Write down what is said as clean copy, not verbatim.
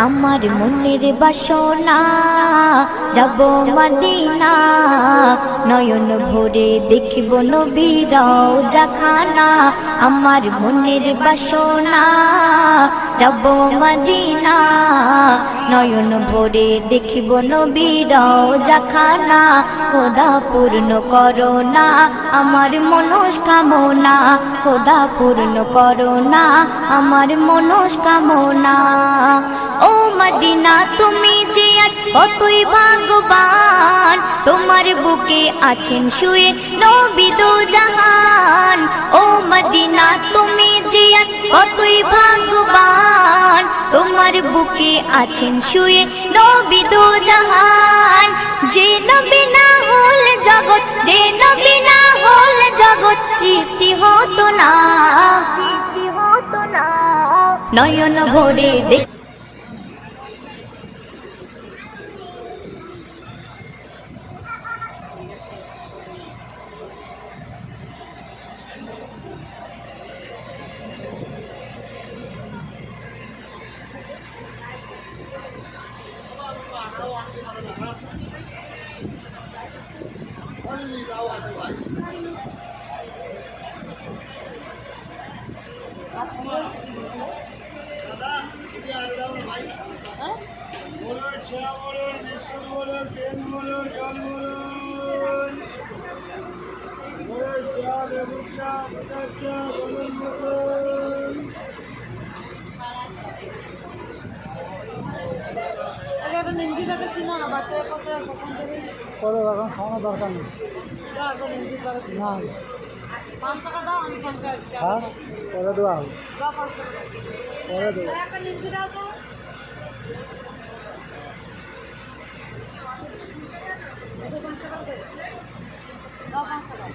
আমার মনের বাসনা যাব মদিনা নয়ন ভরে দেখিব নবীর রওজাখানা আমার মনের বাসনা যাব মদিনা নয়ন ভরে দেখিব নবীর রওজাখানা খোদা পূর্ণ করো না আমার মনস্কামনা খোদা পূর্ণ করো না আমার মনস্কামনা ও মদিনা তুমি যে কতই ভাগ্যবান তোমার বুকে আছেন শুয়ে নবী দো জাহান ও মদিনা তুমি যে কতই ভাগ্যবান তোমার বুকে আছেন শুয়ে নবী দো জাহান যে নবী না হল জগৎ যে নবী না হল জগৎ সৃষ্টি হতো না নয়ন ভরে দেখ পরে এখন খাওয়ানো দরকার নেই না 5 টাকা দাও আমি 5 টাকা হ্যাঁ পরে দেওয়া হবে পরে দেবো দাও 5 টাকা